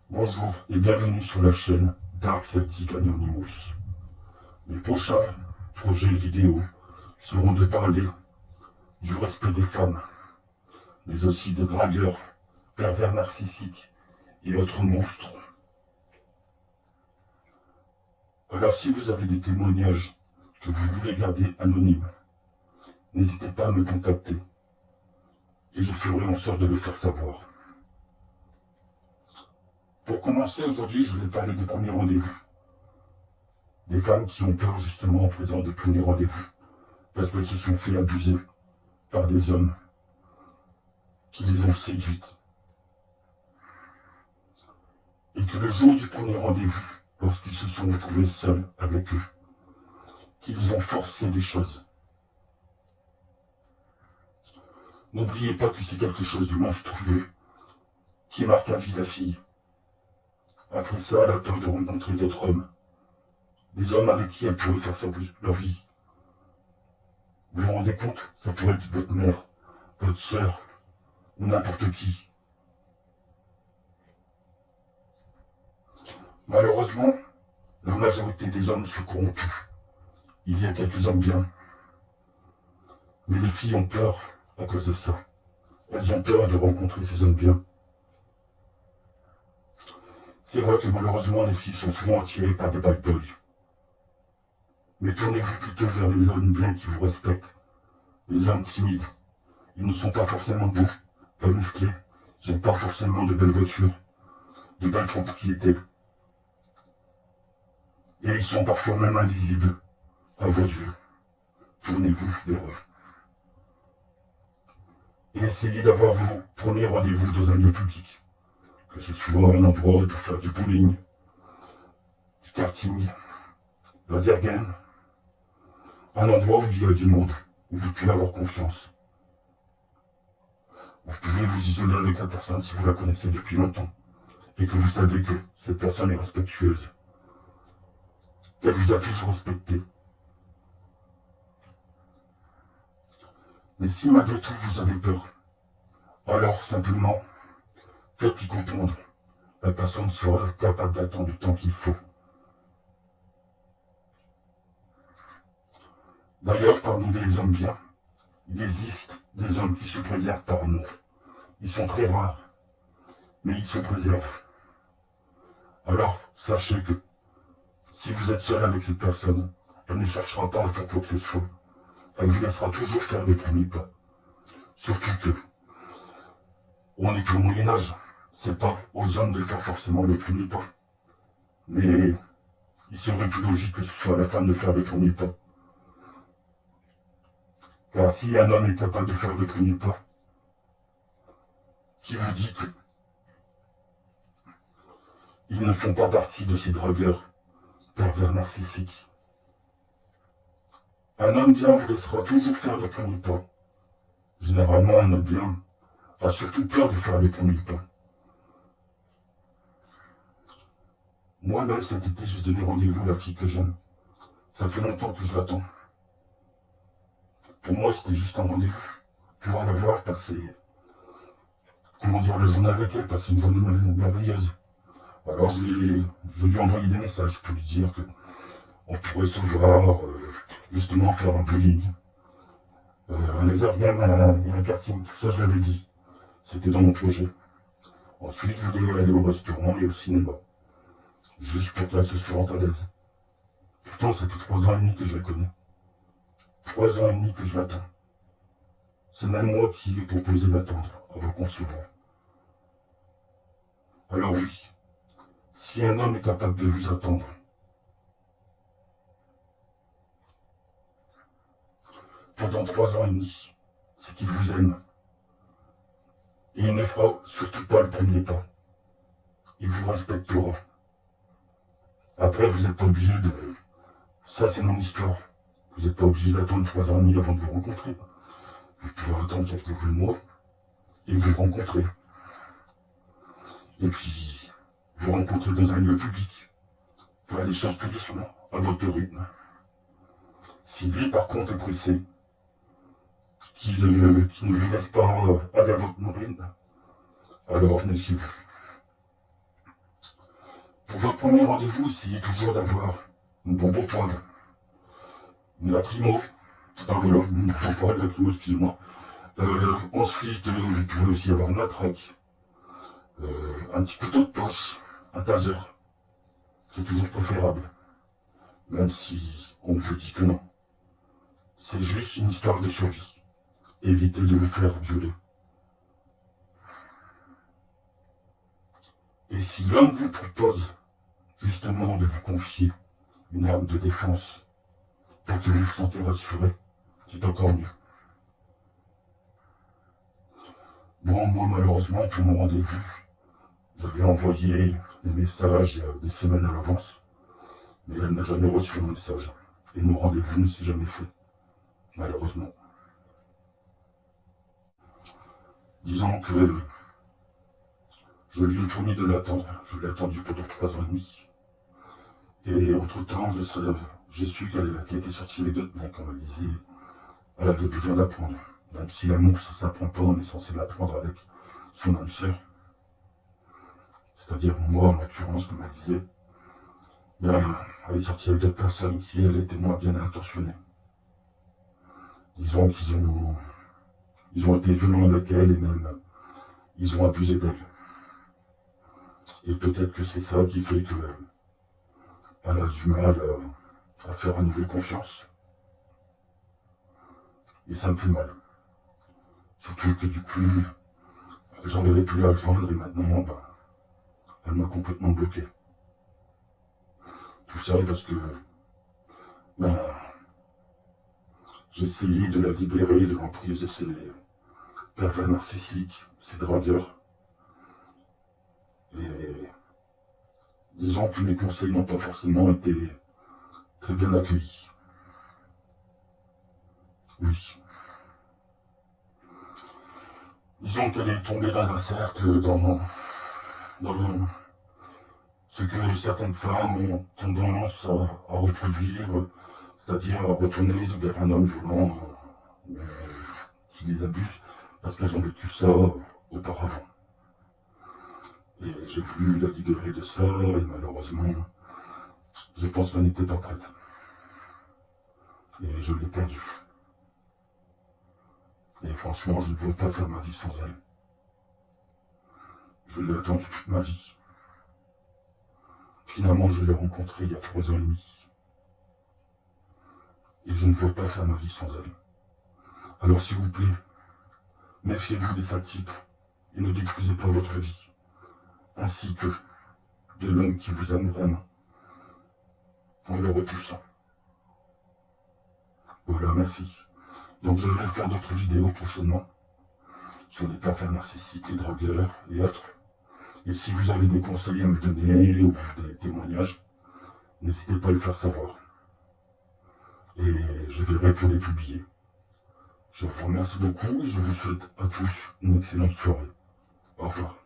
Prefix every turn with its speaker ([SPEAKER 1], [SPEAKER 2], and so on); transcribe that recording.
[SPEAKER 1] Bonjour et bienvenue sur la chaîne Dark Celtic Anonymous. Mes prochains projets vidéo seront de parler du respect des femmes, mais aussi des dragueurs, pervers narcissiques et autres monstres. Alors si vous avez des témoignages que vous voulez garder anonymes, n'hésitez pas à me contacter et je ferai en sorte de le faire savoir. Pour commencer aujourd'hui, je vais parler des premiers rendez-vous. Des femmes qui ont peur justement en présence des premiers rendez-vous parce qu'elles se sont fait abuser par des hommes qui les ont séduites. Et que le jour du premier rendez-vous, lorsqu'ils se sont retrouvés seuls avec eux, qu'ils ont forcé les choses. N'oubliez pas que c'est quelque chose de monstrueux qui marque à vie la fille. Après ça, elle a peur de rencontrer d'autres hommes, des hommes avec qui elle pourrait faire leur vie. Vous vous rendez compte? Ça pourrait être votre mère, votre sœur, ou n'importe qui. Malheureusement, la majorité des hommes se corrompent. Il y a quelques hommes bien. Mais les filles ont peur à cause de ça. Elles ont peur de rencontrer ces hommes bien. C'est vrai que malheureusement, les filles sont souvent attirées par des bad boys. Mais tournez-vous plutôt vers les hommes bien qui vous respectent. Les hommes timides. Ils ne sont pas forcément beaux, pas musclés. Ils n'ont pas forcément de belles voitures, de belles propriétés. Et ils sont parfois même invisibles à vos yeux. Tournez-vous vers eux. Et essayez d'avoir vos premiers rendez-vous dans un lieu public. Que ce soit un endroit pour faire du bowling, du karting, laser game, un endroit où il y a du monde, où vous pouvez avoir confiance. Vous pouvez vous isoler avec la personne si vous la connaissez depuis longtemps et que vous savez que cette personne est respectueuse, qu'elle vous a toujours respecté. Mais si malgré tout vous avez peur, alors simplement faites-lui comprendre. La personne sera capable d'attendre le temps qu'il faut. D'ailleurs, parmi les hommes bien, il existe des hommes qui se préservent par amour. Ils sont très rares, mais ils se préservent. Alors, sachez que si vous êtes seul avec cette personne, elle ne cherchera pas à faire quoi que ce soit. Elle vous laissera toujours faire le premier pas. Surtout que, on est au Moyen-Âge. C'est pas aux hommes de faire forcément le premier pas. Mais il serait plus logique que ce soit à la femme de faire le premier pas. Car si un homme est capable de faire le premier pas, qui vous dit qu'ils ne font pas partie de ces dragueurs pervers narcissiques. Un homme bien vous laissera toujours faire le premier pas. Généralement, un homme bien a surtout peur de faire le premier pas. Moi-même, cet été, j'ai donné rendez-vous à la fille que j'aime. Ça fait longtemps que je l'attends. Pour moi, c'était juste un rendez-vous. Pouvoir la voir passer, comment dire, la journée avec elle, passer une journée merveilleuse. Alors, je lui ai envoyé des messages pour lui dire que on pourrait se voir, justement faire un bowling, un laser game et un karting. Tout ça, je l'avais dit. C'était dans mon projet. Ensuite, je voulais aller au restaurant et au cinéma. Juste pour qu'elle se sente à l'aise. Pourtant, ça fait 3 ans et demi que je la connais. 3 ans et demi que je l'attends. C'est même moi qui lui ai proposé d'attendre avant qu'on se voit. Alors oui, si un homme est capable de vous attendre, pendant 3 ans et demi, c'est qu'il vous aime. Et il ne fera surtout pas le premier pas. Il vous respectera. Après, vous n'êtes pas obligé de... Ça, c'est mon histoire. Vous n'êtes pas obligé d'attendre 3 ans et demi avant de vous rencontrer. Vous pouvez attendre quelques mois et vous rencontrer. Et puis, vous rencontrer dans un lieu public. Faire les choses tout doucement, à votre rythme. Si lui, par contre, est pressé, qui ne vous laisse pas aller à votre rythme, alors méfiez-vous. Pour votre premier rendez-vous, essayez toujours d'avoir une bombe au poivre, une lacrymo, enfin voilà, une pas de lacrymo, excusez-moi. Ensuite, vous pouvez aussi avoir une matraque, un petit couteau de poche, un taser, c'est toujours préférable, même si on vous dit que non. C'est juste une histoire de survie. Évitez de vous faire violer. Et si l'homme vous propose justement de vous confier une arme de défense pour que vous vous sentez rassuré, c'est encore mieux. Bon, moi malheureusement, pour mon rendez-vous, j'avais envoyé des messages des semaines à l'avance, mais elle n'a jamais reçu mon message. Et mon rendez-vous ne s'est jamais fait, malheureusement. Disons que je lui ai promis de l'attendre. Je l'ai attendu pendant 3 ans et demi. Et entre-temps, j'ai su qu'elle était sortie avec d'autres mecs, comme elle disait. Elle avait besoin d'apprendre. Même si l'amour, ça s'apprend pas, on est censé l'apprendre avec son âme sœur. C'est-à-dire moi, en l'occurrence, comme elle disait. Ben, elle est sortie avec d'autres personnes qui, elles, étaient moins bien intentionnées. Disons ils ont été violents avec elle et même ils ont abusé d'elle. Et peut-être que c'est ça qui fait qu'elle a du mal à faire à nouveau confiance. Et ça me fait mal. Surtout que du coup, j'arrivais plus à la joindre et maintenant, ben, elle m'a complètement bloqué. Tout ça parce que ben, j'ai essayé de la libérer de l'emprise de ces pervers narcissiques, ces dragueurs. Et disons que mes conseils n'ont pas forcément été très bien accueillis. Oui. Disons qu'elle est tombée dans un cercle, dans ce que certaines femmes ont tendance à reproduire, c'est-à-dire à retourner vers un homme violent qui les abuse, parce qu'elles ont vécu ça auparavant. Et j'ai voulu la libérer de ça, et malheureusement, je pense qu'elle n'était pas prête. Et je l'ai perdue. Et franchement, je ne veux pas faire ma vie sans elle. Je l'ai attendue toute ma vie. Finalement, je l'ai rencontrée il y a 3 ans et demi. Et je ne veux pas faire ma vie sans elle. Alors s'il vous plaît, méfiez-vous des sales types et ne détruisez pas votre vie. Ainsi que de l'homme qui vous aime vraiment. En le repoussant. Voilà, merci. Donc je vais faire d'autres vidéos prochainement sur les pervers narcissiques, les drogueurs et autres. Et si vous avez des conseils à me donner ou des témoignages, n'hésitez pas à le faire savoir. Et je verrai pour les publier. Je vous remercie beaucoup et je vous souhaite à tous une excellente soirée. Au revoir.